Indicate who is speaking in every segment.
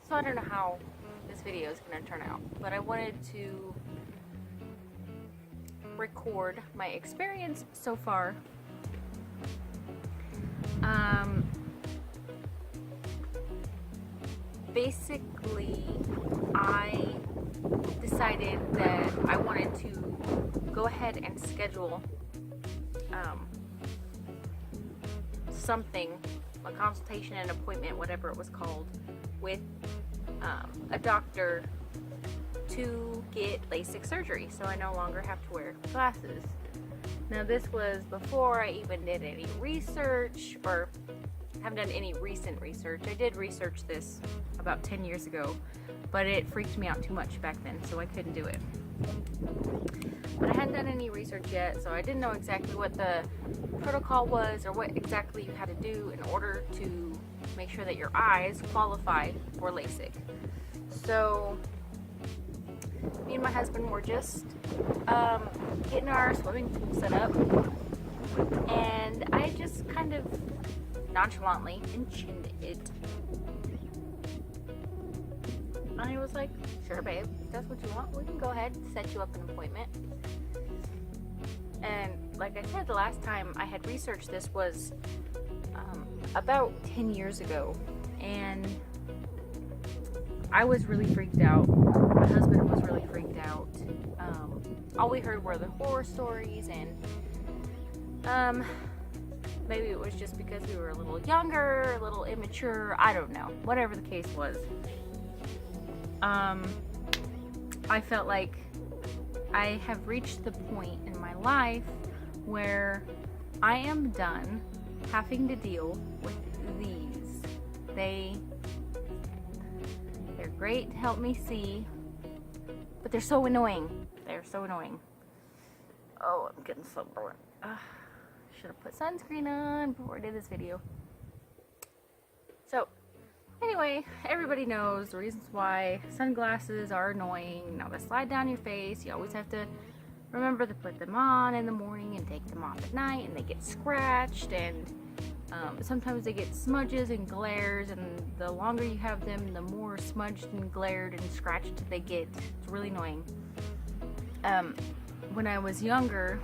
Speaker 1: So I don't know how this video is going to turn out, but I wanted to record my experience so far. Basically, I decided that I wanted to go ahead and schedule something, a consultation, an appointment, whatever it was called, with a doctor to get LASIK surgery, so I no longer have to wear glasses. Now, this was before I even did any research, or haven't done any recent research. I did research this about 10 years ago, but it freaked me out too much back then, so I couldn't do it. But I hadn't done any research yet, so I didn't know exactly what the protocol was or what exactly you had to do in order to make sure that your eyes qualify for LASIK. So me and my husband were just getting our swimming pool set up, and I just kind of nonchalantly mentioned it. And he was like, sure babe, if that's what you want, we can go ahead and set you up an appointment. And like I said, the last time I had researched this was about 10 years ago, and I was really freaked out. My husband was really freaked out. All we heard were the horror stories, and maybe it was just because we were a little younger, a little immature, I don't know, whatever the case was. I felt like I have reached the point in my life where I am done having to deal with these. They're great to help me see, but they're so annoying. They're so annoying. Oh, I'm getting sunburned. Should have put sunscreen on before I did this video. So, anyway, everybody knows the reasons why sunglasses are annoying. Now, they slide down your face. You always have to remember to put them on in the morning and take them off at night, and they get scratched, and sometimes they get smudges and glares, and the longer you have them, the more smudged and glared and scratched they get. It's really annoying. When I was younger,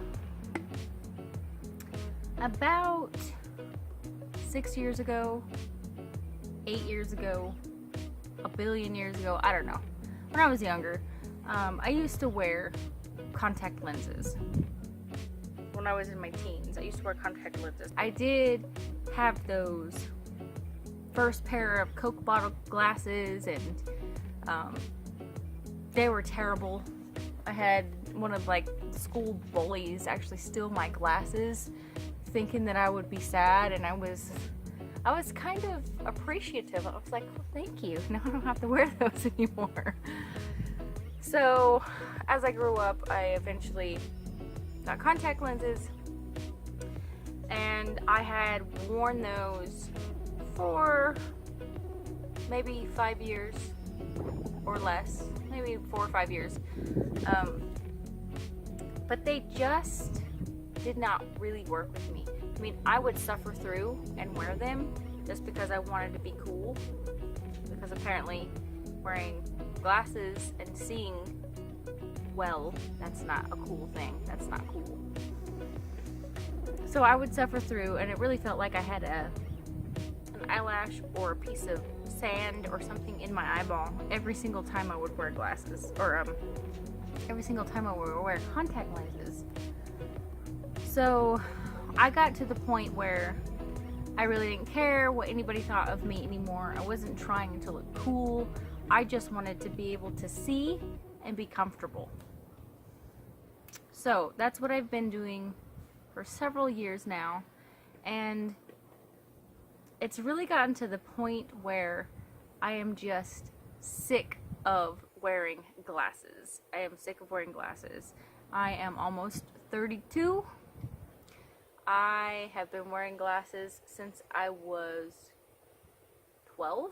Speaker 1: about 6 years ago, 8 years ago, a billion years ago, I don't know. When I was younger, I used to wear contact lenses. When I was in my teens, I used to wear contact lenses. I did have those first pair of Coke bottle glasses, and they were terrible. I had one of like school bullies actually steal my glasses, thinking that I would be sad, and I was kind of appreciative. I was like, oh, thank you. Now I don't have to wear those anymore. So as I grew up, I eventually got contact lenses, and I had worn those for maybe 5 years or less, maybe 4 or 5 years. But they just did not really work with me. I mean, I would suffer through and wear them just because I wanted to be cool, because apparently wearing glasses and seeing well, that's not a cool thing. That's not cool. So I would suffer through, and it really felt like I had an eyelash or a piece of sand or something in my eyeball every single time I would wear glasses, or every single time I would wear contact lenses. So I got to the point where I really didn't care what anybody thought of me anymore. I wasn't trying to look cool. I just wanted to be able to see and be comfortable. So that's what I've been doing for several years now, and it's really gotten to the point where I am just sick of wearing glasses. I am sick of wearing glasses. I am almost 32. I have been wearing glasses since I was 12.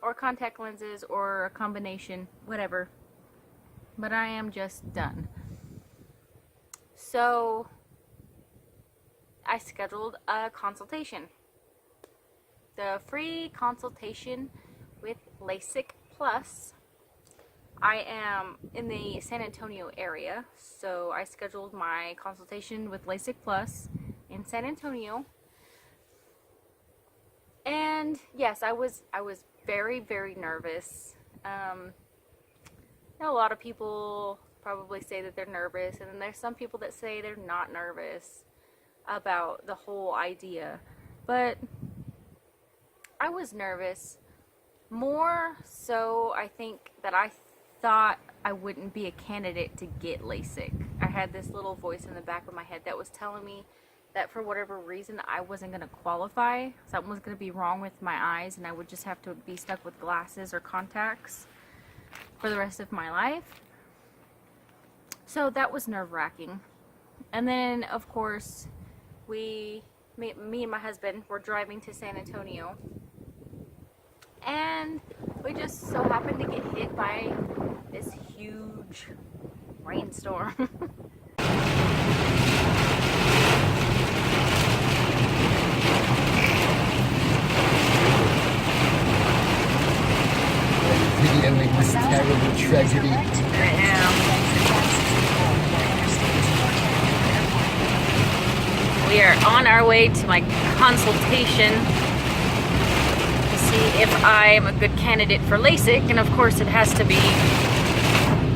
Speaker 1: Or contact lenses, or a combination, whatever. But I am just done. So I scheduled a consultation. the free consultation with Lasik Plus. I am in the San Antonio area, so I scheduled my consultation with Lasik Plus in San Antonio. And yes, I was very, very nervous. You know, a lot of people probably say that they're nervous, and then there's some people that say they're not nervous about the whole idea. But I was nervous. More so, I think that I thought I wouldn't be a candidate to get LASIK. I had this little voice in the back of my head that was telling me that for whatever reason I wasn't going to qualify. Something was going to be wrong with my eyes and I would just have to be stuck with glasses or contacts for the rest of my life. So that was nerve-wracking. And then, of course, me and my husband were driving to San Antonio, and we just so happened to get hit by this huge rainstorm.
Speaker 2: Videoing this terrible tragedy.
Speaker 1: I am. We are on our way to my consultation to see if I am a good candidate for LASIK, and of course it has to be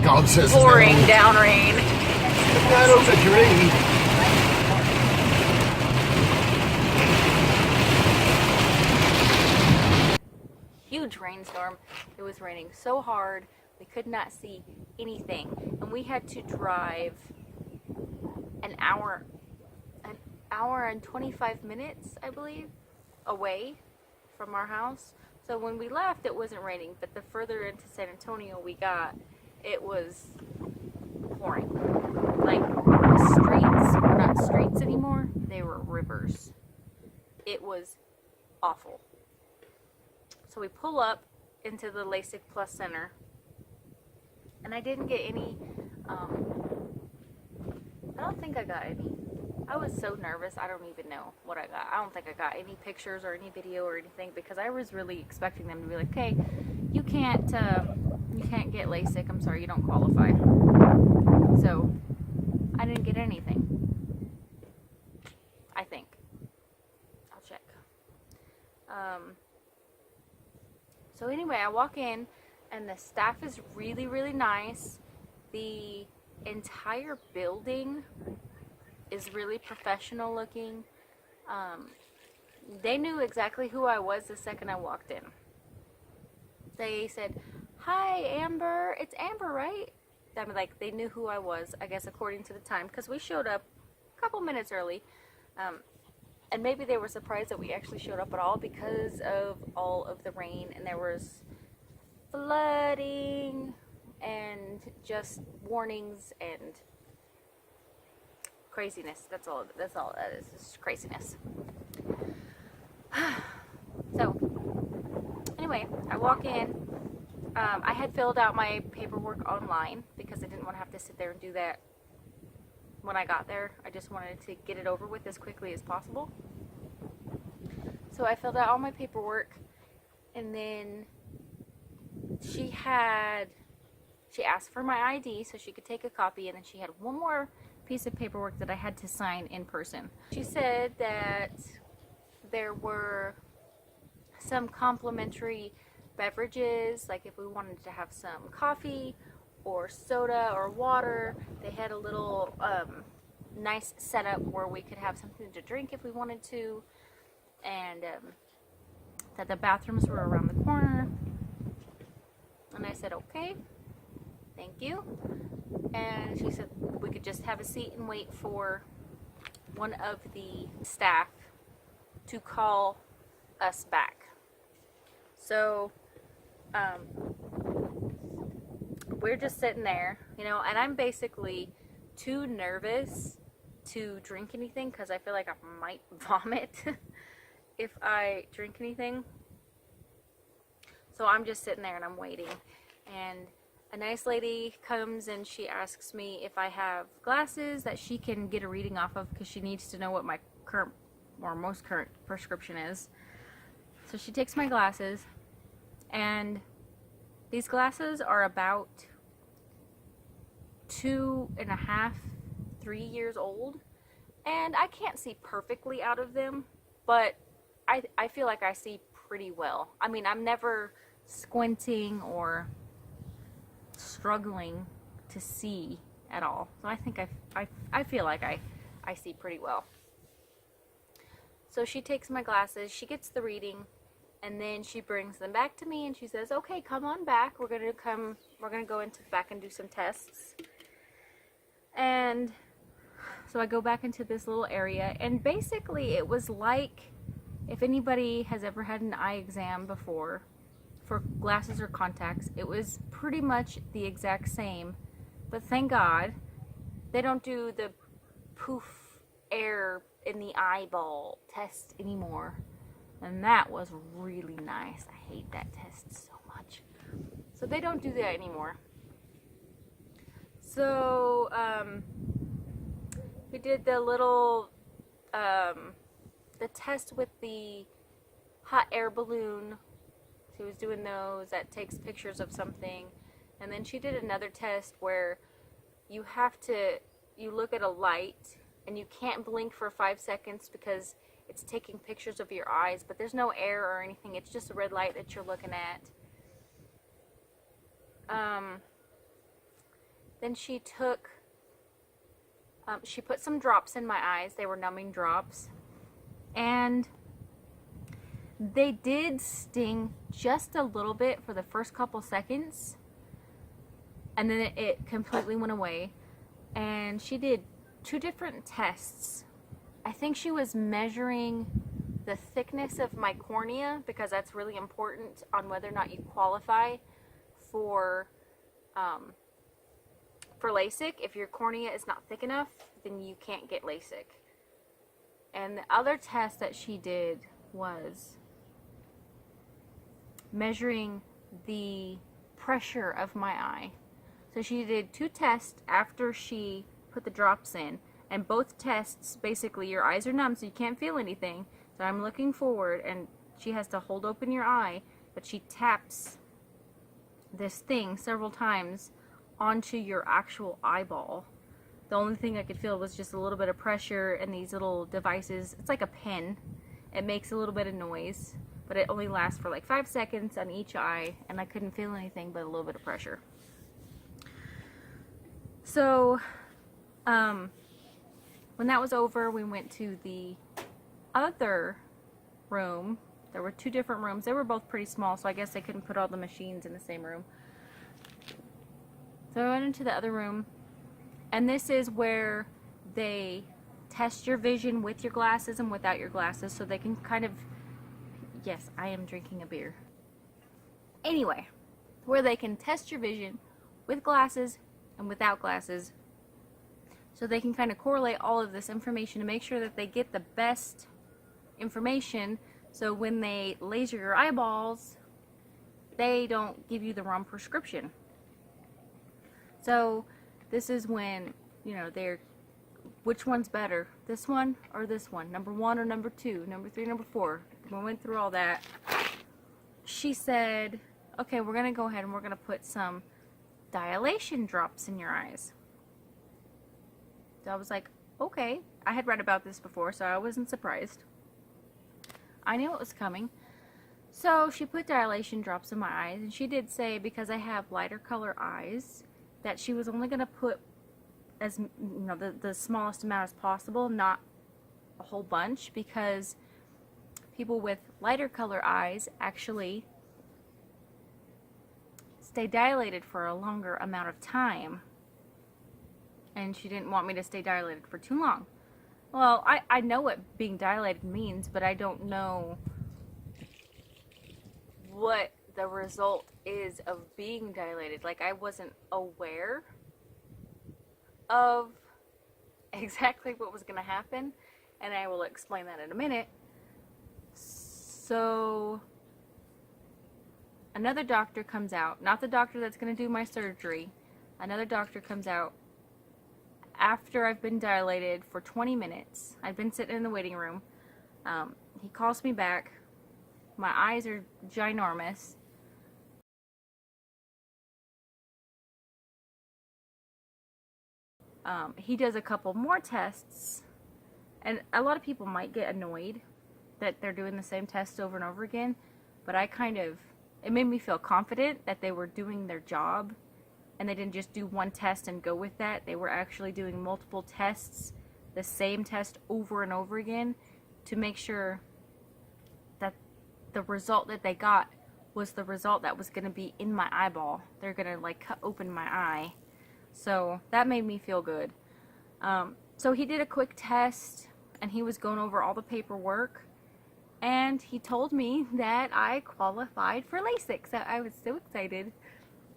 Speaker 2: God says
Speaker 1: pouring
Speaker 2: no.
Speaker 1: down rain.
Speaker 2: That was a dream.
Speaker 1: Huge rainstorm. It was raining so hard we could not see anything, and we had to drive an hour and 25 minutes, I believe, away from our house. So when we left, it wasn't raining, but the further into San Antonio we got, it was pouring. Like, the streets were not streets anymore, they were rivers. It was awful. So we pull up into the Lasik Plus Center, and I didn't get any, I don't think I got any. I was so nervous, I don't even know what I got. I don't think I got any pictures or any video or anything, because I was really expecting them to be like, hey, you can't get LASIK, I'm sorry, you don't qualify. So, I didn't get anything. I think. I'll check. So anyway, I walk in, and the staff is really, really nice. The entire building is really professional looking. They knew exactly who I was the second I walked in. They said, "Hi, Amber. It's Amber, right?" I mean, like, they knew who I was, I guess, according to the time, because we showed up a couple minutes early. And maybe they were surprised that we actually showed up at all because of all of the rain, and there was flooding and just warnings and craziness. That's all that is. It's just craziness. So anyway, I walk in. I had filled out my paperwork online because I didn't want to have to sit there and do that when I got there. I just wanted to get it over with as quickly as possible. So I filled out all my paperwork, and then she asked for my ID so she could take a copy, and then she had one more piece of paperwork that I had to sign in person. She said that there were some complimentary beverages, like if we wanted to have some coffee or soda or water. They had a little nice setup where we could have something to drink if we wanted to, and that the bathrooms were around the corner. And I said, okay, thank you. And she said we could just have a seat and wait for one of the staff to call us back. So we're just sitting there, you know, and I'm basically too nervous to drink anything because I feel like I might vomit if I drink anything. So I'm just sitting there and I'm waiting, and a nice lady comes and she asks me if I have glasses that she can get a reading off of, because she needs to know what my current or most current prescription is. So she takes my glasses, and these glasses are about 2.5, 3 years old, and I can't see perfectly out of them, but I feel like I see pretty well. I mean, I'm never squinting or struggling to see at all. So I think I feel like I see pretty well. So she takes my glasses, she gets the reading, and then she brings them back to me and she says, okay, come on back. We're gonna go into back and do some tests. And so I go back into this little area, and basically it was like, if anybody has ever had an eye exam before for glasses or contacts, it was pretty much the exact same. But thank God they don't do the poof air in the eyeball test anymore. And that was really nice. I hate that test so much. So they don't do that anymore. So we did the little the test with the hot air balloon. She was doing those. That takes pictures of something. And then she did another test where you look at a light and you can't blink for 5 seconds because it's taking pictures of your eyes, but there's no air or anything. It's just a red light that you're looking at. Then she put some drops in my eyes. They were numbing drops. And they did sting just a little bit for the first couple seconds. And then it completely went away. And she did 2 different tests. I think she was measuring the thickness of my cornea, because that's really important on whether or not you qualify for LASIK. If your cornea is not thick enough, then you can't get LASIK. And the other test that she did was measuring the pressure of my eye. So she did 2 tests after she put the drops in, and both tests, basically your eyes are numb so you can't feel anything. So I'm looking forward and she has to hold open your eye, but she taps this thing several times onto your actual eyeball. The only thing I could feel was just a little bit of pressure, and these little devices, it's like a pen. It makes a little bit of noise, but it only lasts for like 5 seconds on each eye, and I couldn't feel anything but a little bit of pressure. So, when that was over, we went to the other room. There were 2 different rooms. They were both pretty small, so I guess they couldn't put all the machines in the same room. So I went into the other room, and this is where they test your vision with your glasses and without your glasses, so they can kind of, yes, I am drinking a beer. Anyway, where they can test your vision with glasses and without glasses, so they can kind of correlate all of this information to make sure that they get the best information, so when they laser your eyeballs, they don't give you the wrong prescription. So this is when, you know, which one's better, this one or this one, number 1 or number 2, number 3, number 4. We went through all that. She said, okay, we're gonna go ahead and we're gonna put some dilation drops in your eyes. So I was like, okay. I had read about this before, so I wasn't surprised. I knew it was coming. So she put dilation drops in my eyes, and she did say, because I have lighter color eyes, that she was only going to put as, you know, the smallest amount as possible, not a whole bunch, because people with lighter color eyes actually stay dilated for a longer amount of time. And she didn't want me to stay dilated for too long. Well, I know what being dilated means, but I don't know what the result is of being dilated. Like, I wasn't aware of exactly what was going to happen, and I will explain that in a minute. So another doctor comes out, not the doctor that's going to do my surgery. Another doctor comes out after I've been dilated for 20 minutes. I've been sitting in the waiting room. He calls me back, My eyes are ginormous. He does a couple more tests, and a lot of people might get annoyed that they're doing the same tests over and over again, but it made me feel confident that they were doing their job, and they didn't just do one test and go with that. They were actually doing multiple tests, the same test over and over again, to make sure that the result that they got was the result that was going to be in my eyeball. They're going to like cut open my eye. So that made me feel good. So he did a quick test, and he was going over all the paperwork, and he told me that I qualified for Lasik. So I was so excited.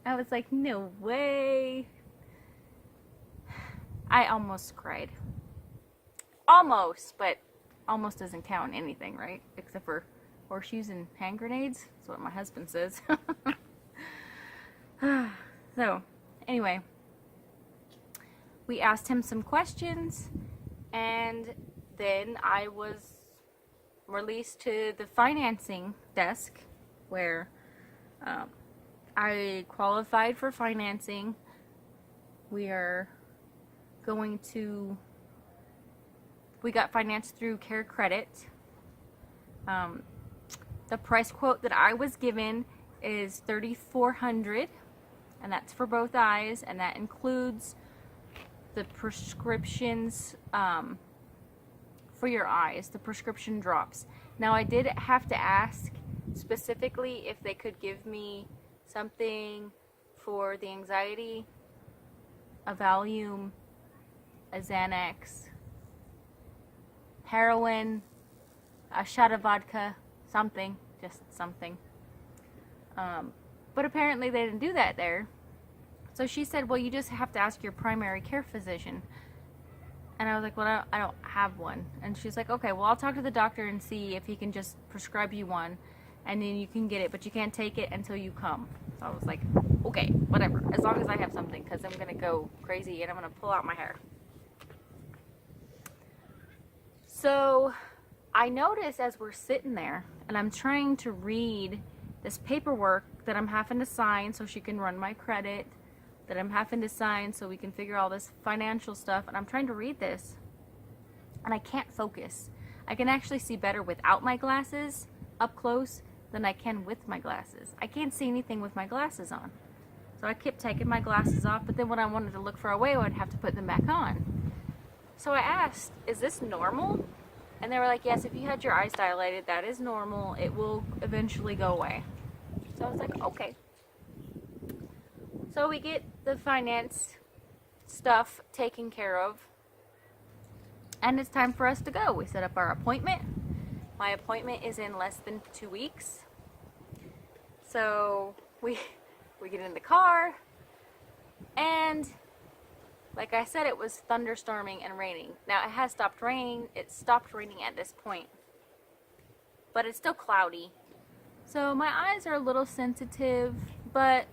Speaker 1: I was like, no way. I almost cried. Almost, but almost doesn't count anything, right? Except for horseshoes and hand grenades. That's what my husband says. So, anyway, we asked him some questions, and then I was released to the financing desk where I qualified for financing. We got financed through Care Credit. The price quote that I was given is $3,400, and that's for both eyes, and that includes the prescriptions for your eyes, the prescription drops. Now, I did have to ask specifically if they could give me something for the anxiety, a Valium, a Xanax, heroin, a shot of vodka, something, just something. But apparently they didn't do that there. So she said, well, you just have to ask your primary care physician. And I was like, well, I don't have one. And she's like, okay, well, I'll talk to the doctor and see if he can just prescribe you one, and then you can get it, but you can't take it until you come. So I was like, okay, whatever, as long as I have something, because I'm going to go crazy and I'm going to pull out my hair. So I notice as we're sitting there, and I'm trying to read this paperwork that I'm having to sign so she can run my credit, that I'm having to sign so we can figure all this financial stuff, and I'm trying to read this, and I can't focus. I can actually see better without my glasses up close than I can with my glasses. I can't see anything with my glasses on. So I kept taking my glasses off, but then when I wanted to look far away, I'd have to put them back on. So I asked, is this normal? And they were like, yes, if you had your eyes dilated, that is normal. It will eventually go away. So I was like, okay. So we get the finance stuff taken care of, and it's time for us to go. We set up our appointment. My appointment is in less than 2 weeks. So we get in the car, and like I said, it was thunderstorming and raining. Now it has stopped raining. It stopped raining at this point, but it's still cloudy. So my eyes are a little sensitive, but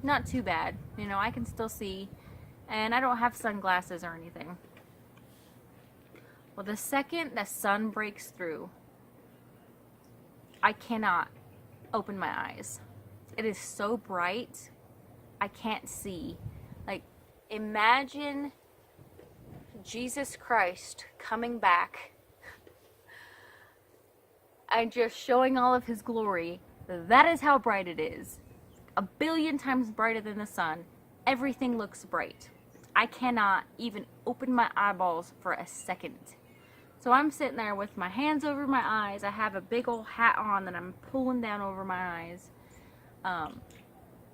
Speaker 1: not too bad. You know, I can still see, and I don't have sunglasses or anything. Well, the second the sun breaks through, I cannot open my eyes. It is so bright, I can't see. Like, imagine Jesus Christ coming back and just showing all of his glory. That is how bright it is. 1 billion times brighter than the sun. Everything looks bright. I cannot even open my eyeballs for a second. So I'm sitting there with my hands over my eyes. I have a big old hat on that I'm pulling down over my eyes.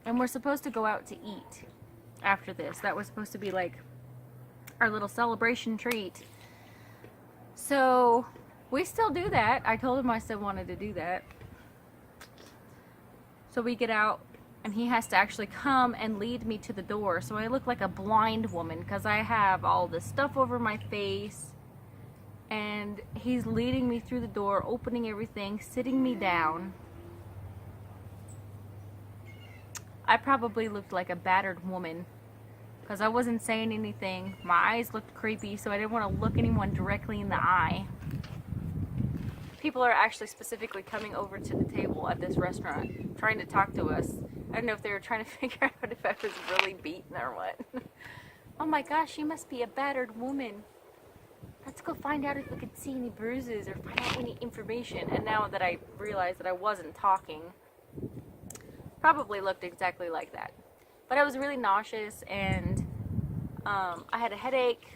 Speaker 1: And we're supposed to go out to eat after this. That was supposed to be like our little celebration treat. So we still do that. I told him I still wanted to do that. So we get out, and he has to actually come and lead me to the door. So I look like a blind woman because I have all this stuff over my face. And he's leading me through the door, opening everything, sitting me down. I probably looked like a battered woman because I wasn't saying anything. My eyes looked creepy, so I didn't want to look anyone directly in the eye. people are actually specifically coming over to the table at this restaurant trying to talk to us. I don't know if they were trying to figure out if I was really beaten or what. Oh my gosh, she must be a battered woman. Let's go find out if we could see any bruises or find out any information. And now that I realized that I wasn't talking, probably looked exactly like that. But I was really nauseous, and I had a headache,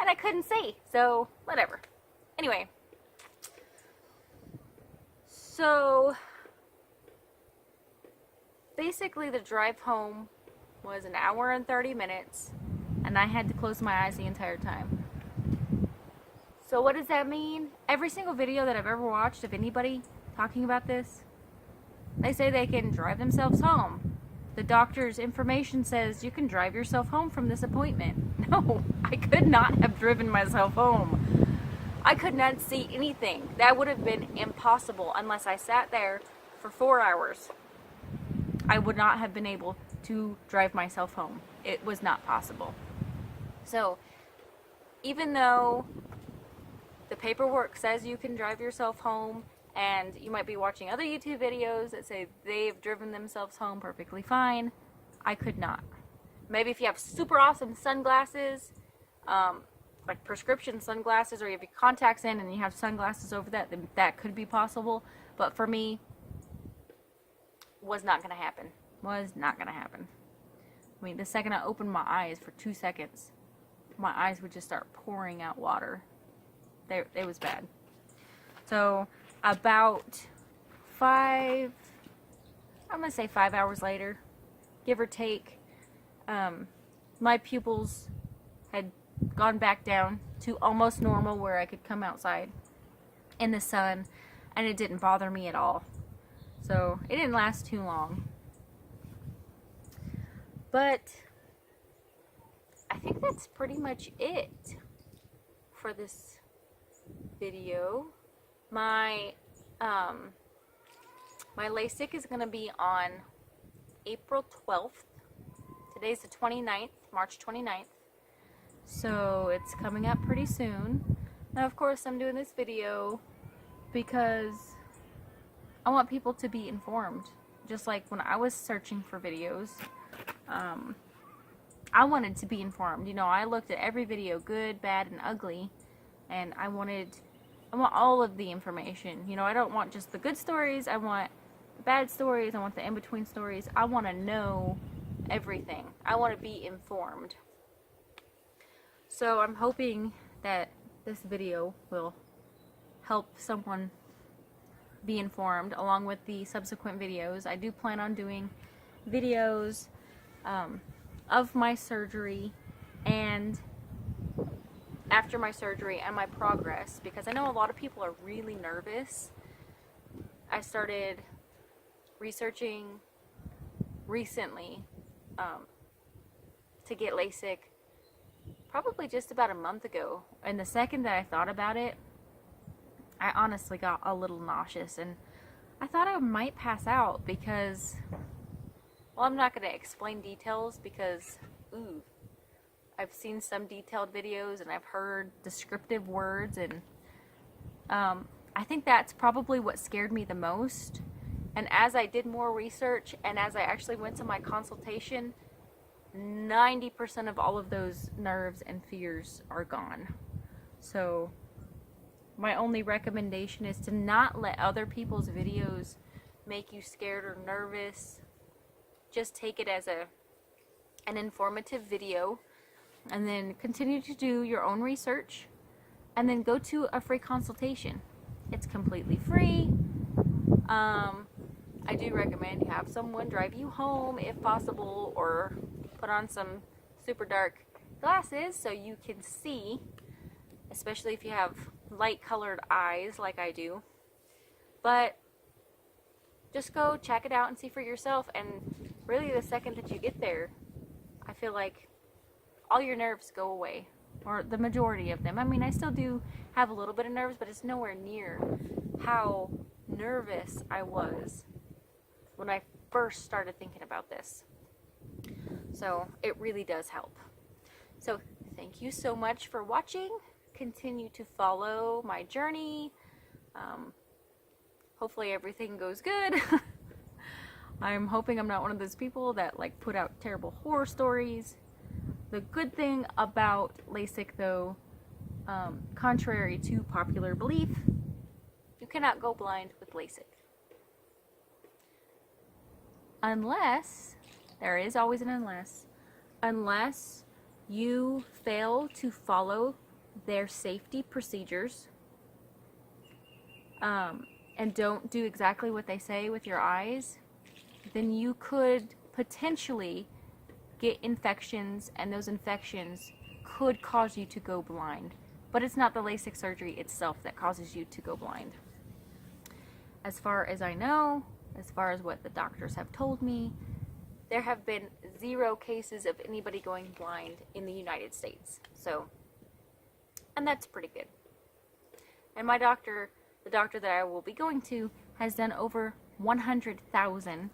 Speaker 1: and I couldn't see, so whatever. Anyway, so basically the drive home was an hour and 30 minutes, and I had to close my eyes the entire time. So what does that mean? Every single video that I've ever watched of anybody talking about this, they say they can drive themselves home. The doctor's information says you can drive yourself home from this appointment. No, I could not have driven myself home. I could not see anything. That would have been impossible unless I sat there for 4 hours. I would not have been able to drive myself home. It was not possible. So, even though the paperwork says you can drive yourself home, and you might be watching other YouTube videos that say they've driven themselves home perfectly fine, I could not. Maybe if you have super awesome sunglasses, like prescription sunglasses, or you have your contacts in and you have sunglasses over that, then that could be possible. But for me, was not going to happen. Was not going to happen. I mean, the second I opened my eyes for 2 seconds, my eyes would just start pouring out water. It was bad. So about I'm gonna say 5 hours later, give or take, my pupils had gone back down to almost normal, where I could come outside in the sun and it didn't bother me at all. So it didn't last too long. But I think that's pretty much it for this video. My LASIK is going to be on April 12th. Today's the 29th, March 29th. So it's coming up pretty soon. Now, of course, I'm doing this video because I want people to be informed. Just like when I was searching for videos, I wanted to be informed. You know, I looked at every video, good, bad, and ugly, and I want all of the information. You know, I don't want just the good stories. I want the bad stories. I want the in-between stories. I want to know everything. I want to be informed. So I'm hoping that this video will help someone be informed along with the subsequent videos. I do plan on doing videos of my surgery and after my surgery and my progress, because I know a lot of people are really nervous. I started researching recently to get LASIK probably just about a month ago, and the second that I thought about it, I honestly got a little nauseous, and I thought I might pass out because, well, I'm not going to explain details because, I've seen some detailed videos and I've heard descriptive words, and I think that's probably what scared me the most. And as I did more research and as I actually went to my consultation, 90% of all of those nerves and fears are gone. So my only recommendation is to not let other people's videos make you scared or nervous. Just take it as an informative video, and then continue to do your own research, and then go to a free consultation. It's completely free. I do recommend you have someone drive you home if possible, or put on some super dark glasses so you can see, especially if you have light colored eyes like I do. But just go check it out and see for yourself, and really the second that you get there, I feel like all your nerves go away, or the majority of them. I mean, I still do have a little bit of nerves, but it's nowhere near how nervous I was when I first started thinking about this. So it really does help. So thank you so much for watching. Continue to follow my journey. Hopefully everything goes good. I'm hoping I'm not one of those people that like put out terrible horror stories. The good thing about LASIK though, contrary to popular belief, you cannot go blind with LASIK. Unless, there is always an unless you fail to follow their safety procedures, and don't do exactly what they say with your eyes, then you could potentially get infections, and those infections could cause you to go blind. But it's not the LASIK surgery itself that causes you to go blind. As far as I know, as far as what the doctors have told me, there have been 0 cases of anybody going blind in the United States. So, and that's pretty good. And my doctor, the doctor that I will be going to, has done over 100,000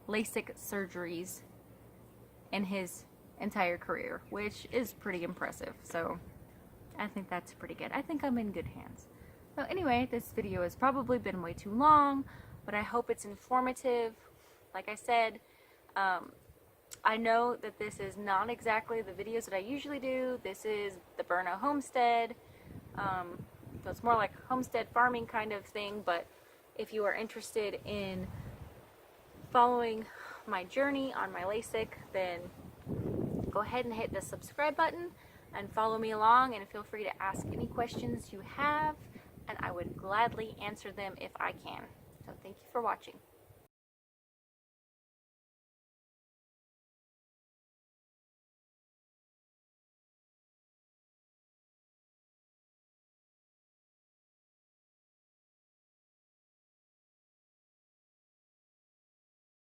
Speaker 1: LASIK surgeries in his entire career, which is pretty impressive. So I think that's pretty good. I think I'm in good hands. So anyway, this video has probably been way too long, but I hope it's informative. Like I said, I know that this is not exactly the videos that I usually do. This is the Burno homestead. So it's more like homestead farming kind of thing, but if you are interested in following my journey on my LASIK, then go ahead and hit the subscribe button and follow me along, and feel free to ask any questions you have, and I would gladly answer them if I can. So thank you for watching.